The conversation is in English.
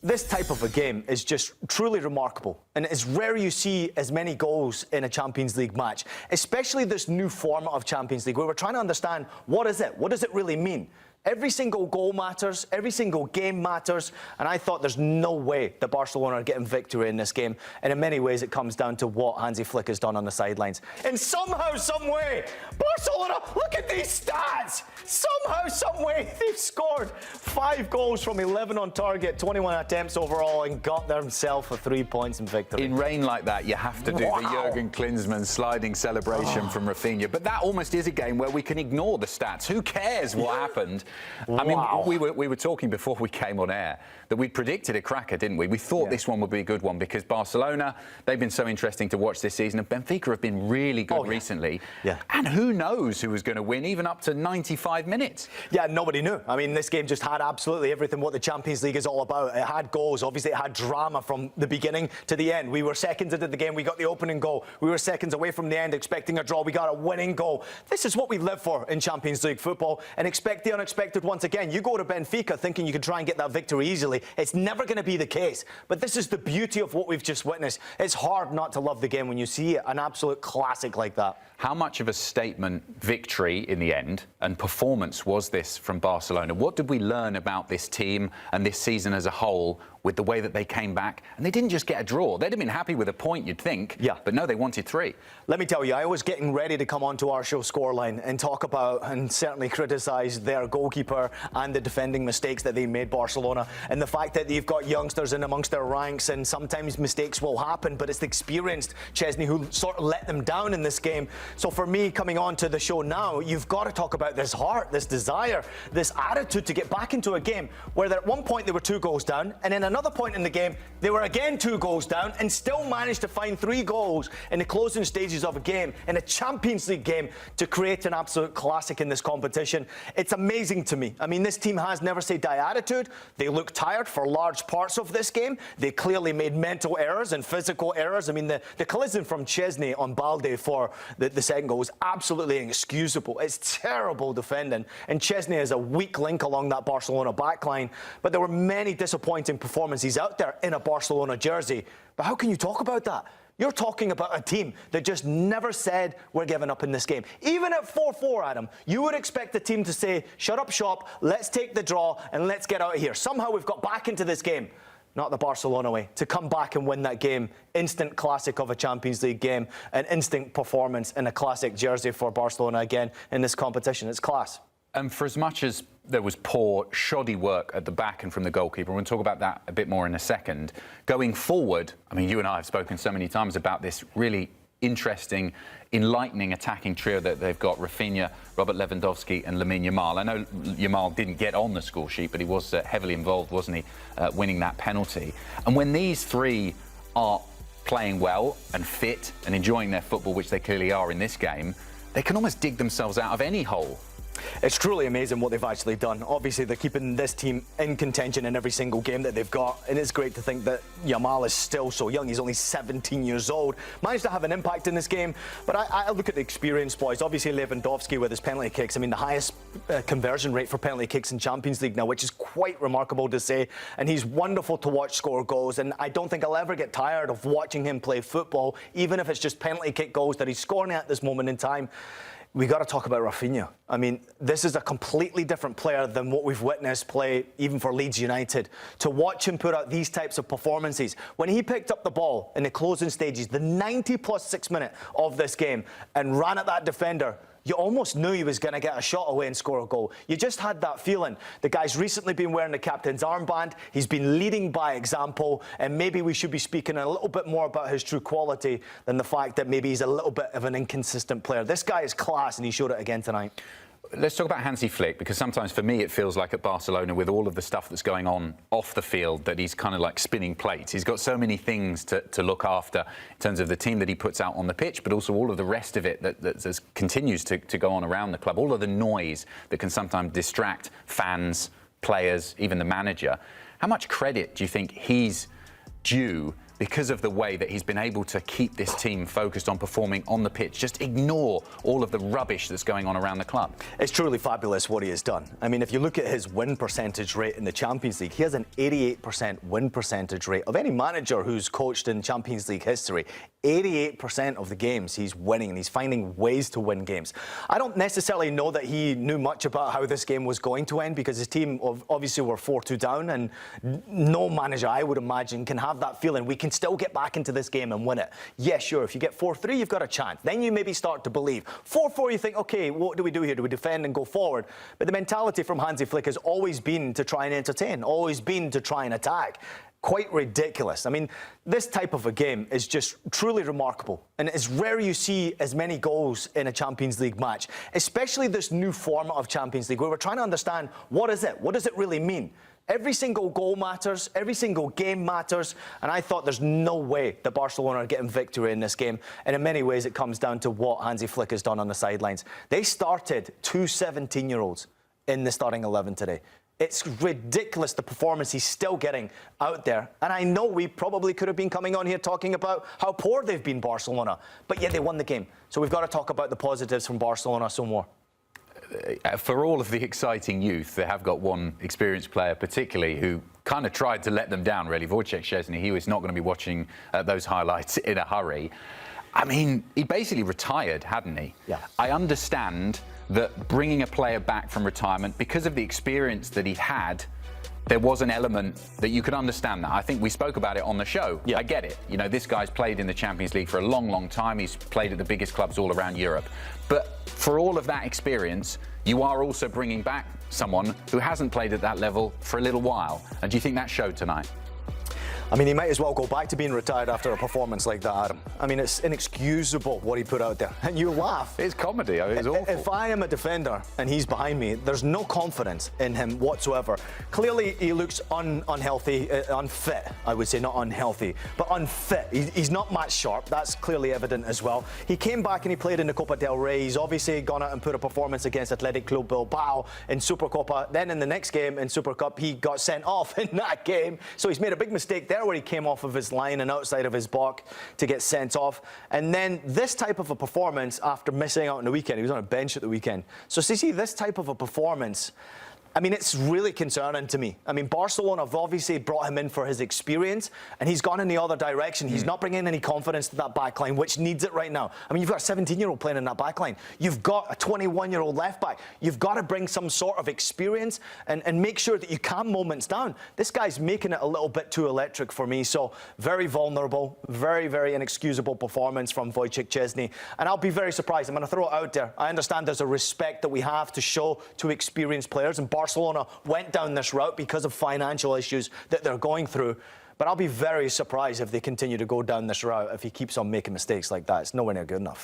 This type of a game is just truly remarkable, and it's rare you see as many goals in a Champions League match, especially this new format of Champions League where we're trying to understand what is it? What does it really mean? Every single goal matters, every single game matters, and I thought there's no way that Barcelona are getting victory in this game, and in many ways it comes down to what Hansi Flick has done on the sidelines. And somehow, some way, Barcelona, look at these stats! Somehow, some way, they've scored 5 goals from 11 on target, 21 attempts overall, and got themselves for 3 points in victory. In rain like that, you have to do the Jurgen Klinsmann sliding celebration from Raphinha, but that almost is a game where we can ignore the stats. Who cares what happened? I mean, we were talking before we came on air that we predicted a cracker, didn't we? We thought this one would be a good one because Barcelona, they've been so interesting to watch this season, and Benfica have been really good recently. And who knows who was going to win, even up to 95 minutes. Yeah, nobody knew. I mean, this game just had absolutely everything what the Champions League is all about. It had goals. Obviously, it had drama from the beginning to the end. We were seconds into the game. We got the opening goal. We were seconds away from the end, expecting a draw. We got a winning goal. This is what we live for in Champions League football, and expect the unexpected once again. You go to Benfica thinking you can try and get that victory easily. It's never going to be the case. But this is the beauty of what we've just witnessed. It's hard not to love the game when you see an absolute classic like that. How much of a statement victory in the end and performance was this from Barcelona? What did we learn about this team and this season as a whole with the way that they came back? And they didn't just get a draw. They'd have been happy with a point, you'd think. Yeah. But no, they wanted 3. Let me tell you, I was getting ready to come onto our show Scoreline and talk about and certainly criticise their goalkeeper and the defending mistakes that they made, Barcelona, and the fact that they've got youngsters in amongst their ranks and sometimes mistakes will happen, but it's the experienced Szczęsny who sort of let them down in this game. So for me, coming on to the show now, you've got to talk about this heart, this desire, this attitude to get back into a game where at one point they were 2 goals down, and then another point in the game they were again 2 goals down and still managed to find 3 goals in the closing stages of a game, in a Champions League game, to create an absolute classic in this competition. It's amazing to me. I mean, this team has never say die attitude. They look tired for large parts of this game. They clearly made mental errors and physical errors. I mean, the collision from Szczęsny on Balde for the second goal was absolutely inexcusable. It's terrible defending, and Szczęsny is a weak link along that Barcelona backline. But there were many disappointing performances out there in a Barcelona jersey. But how can you talk about that? You're talking about a team that just never said we're giving up in this game. Even at 4-4, Adam, you would expect the team to say, shut up shop, let's take the draw and let's get out of here. Somehow we've got back into this game. Not the Barcelona way. To come back and win that game, instant classic of a Champions League game, an instant performance in a classic jersey for Barcelona again in this competition. It's class. And for as much as there was poor, shoddy work at the back and from the goalkeeper, we'll talk about that a bit more in a second. Going forward, I mean, you and I have spoken so many times about this really interesting, enlightening attacking trio that they've got: Raphinha, Robert Lewandowski and Lamine Yamal. I know Yamal didn't get on the score sheet, but he was heavily involved, wasn't he, winning that penalty. And when these 3 are playing well and fit and enjoying their football, which they clearly are in this game, they can almost dig themselves out of any hole. It's truly amazing what they've actually done. Obviously, they're keeping this team in contention in every single game that they've got, and it's great to think that Yamal is still so young. He's only 17 years old. Managed to have an impact in this game, but I look at the experience, boys. Obviously, Lewandowski with his penalty kicks. I mean, the highest conversion rate for penalty kicks in Champions League now, which is quite remarkable to say, and he's wonderful to watch score goals, and I don't think I'll ever get tired of watching him play football, even if it's just penalty kick goals that he's scoring at this moment in time. We got to talk about Raphinha. I mean, this is a completely different player than what we've witnessed play even for Leeds United. To watch him put out these types of performances, when he picked up the ball in the closing stages, the 90+6 minute of this game, and ran at that defender, you almost knew he was going to get a shot away and score a goal. You just had that feeling. The guy's recently been wearing the captain's armband. He's been leading by example, and maybe we should be speaking a little bit more about his true quality than the fact that maybe he's a little bit of an inconsistent player. This guy is class, and he showed it again tonight. Let's talk about Hansi Flick, because sometimes for me it feels like at Barcelona, with all of the stuff that's going on off the field, that he's kind of like spinning plates. He's got so many things to look after in terms of the team that he puts out on the pitch, but also all of the rest of it that continues to go on around the club, all of the noise that can sometimes distract fans, players, even the manager. How much credit do you think he's due because of the way that he's been able to keep this team focused on performing on the pitch, just ignore all of the rubbish that's going on around the club. It's truly fabulous what he has done. I mean, if you look at his win percentage rate in the Champions League, he has an 88% win percentage rate of any manager who's coached in Champions League history. 88% of the games he's winning, and he's finding ways to win games. I don't necessarily know that he knew much about how this game was going to end, because his team obviously were 4-2 down, and no manager, I would imagine, can have that feeling we can still get back into this game and win it. Yeah, sure, if you get 4-3, you've got a chance. Then you maybe start to believe. 4-4, you think, okay, what do we do here? Do we defend and go forward? But the mentality from Hansi Flick has always been to try and entertain, always been to try and attack. Quite ridiculous. I mean, this type of a game is just truly remarkable, and it's rare you see as many goals in a Champions League match, especially this new format of Champions League, where we're trying to understand, what is it? What does it really mean? Every single goal matters, every single game matters, and I thought there's no way that Barcelona are getting victory in this game, and in many ways it comes down to what Hansi Flick has done on the sidelines. They started 2 17-year-olds in the starting 11 today. It's ridiculous the performance he's still getting out there. And I know we probably could have been coming on here talking about how poor they've been, Barcelona, but yet they won the game. So we've got to talk about the positives from Barcelona some more. For all of the exciting youth, they have got one experienced player particularly who kind of tried to let them down, really. Wojciech Szczęsny, he was not going to be watching those highlights in a hurry. I mean, he basically retired, hadn't he? Yeah. I understand that bringing a player back from retirement, because of the experience that he had, there was an element that you could understand that. I think we spoke about it on the show. Yeah. I get it. You know, this guy's played in the Champions League for a long, long time. He's played at the biggest clubs all around Europe. But for all of that experience, you are also bringing back someone who hasn't played at that level for a little while. And do you think that showed tonight? I mean, he might as well go back to being retired after a performance like that, Adam. I mean, it's inexcusable what he put out there. And you laugh. It's comedy. I mean, it's awful. If I am a defender and he's behind me, there's no confidence in him whatsoever. Clearly, he looks unhealthy, unfit, I would say, not unhealthy, but unfit. He's not match sharp. That's clearly evident as well. He came back and he played in the Copa del Rey. He's obviously gone out and put a performance against Athletic Club Bilbao in Supercopa. Then in the next game in Super Cup, he got sent off in that game. So he's made a big mistake there, where he came off of his line and outside of his box to get sent off. And then this type of a performance after missing out on the weekend, he was on a bench at the weekend. So to see this type of a performance, I mean, it's really concerning to me. I mean, Barcelona have obviously brought him in for his experience, and he's gone in the other direction. He's not bringing any confidence to that back line, which needs it right now. I mean, you've got a 17-year-old playing in that back line. You've got a 21-year-old left back. You've got to bring some sort of experience and make sure that you calm moments down. This guy's making it a little bit too electric for me. So very vulnerable, very, very inexcusable performance from Wojciech Szczęsny. And I'll be very surprised. I'm going to throw it out there. I understand there's a respect that we have to show to experienced players, and Barcelona went down this route because of financial issues that they're going through. But I'll be very surprised if they continue to go down this route if he keeps on making mistakes like that. It's nowhere near good enough.